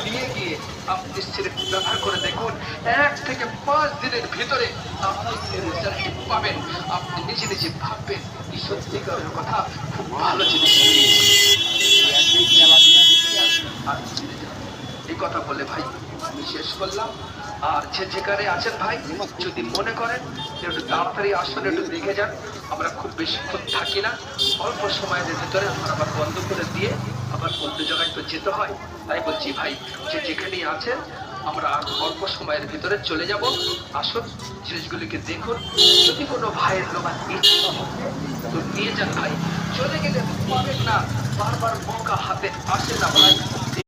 নিয়ে গিয়ে আপনি সিলেট ব্যবহার করে দেখুন, 1 থেকে 5 দিনের ভিতরে আপনি রেজাল্ট পাবেন। আপনি নিজে নিজে ভাববেন এই সত্যিকারের কথা, খুব ভালো জিনিস এই কথা বলে ভাই আমি শেষ করলাম। আর যে যেখানে আছেন ভাই, যদি মনে করেন একটু তাড়াতাড়ি আসুন, একটু দেখে যান। আমরা খুব বেশিক্ষণ থাকি না, অল্প সময়ের ভিতরে আমরা আবার বন্ধ করে দিয়ে আবার অন্য জায়গায় তো যেতে হয়। তাই বলছি ভাই, যে যেখানেই আছেন আমরা আর অল্প সময়ের ভিতরে চলে যাব। আসুন, জিনিসগুলিকে দেখুন। যদি কোনো ভাইয়ের লোক ইচ্ছা তো নিয়ে যান ভাই, চলে গেলে পাবেন না, বারবার মৌকা হাতে আসে না ভাই।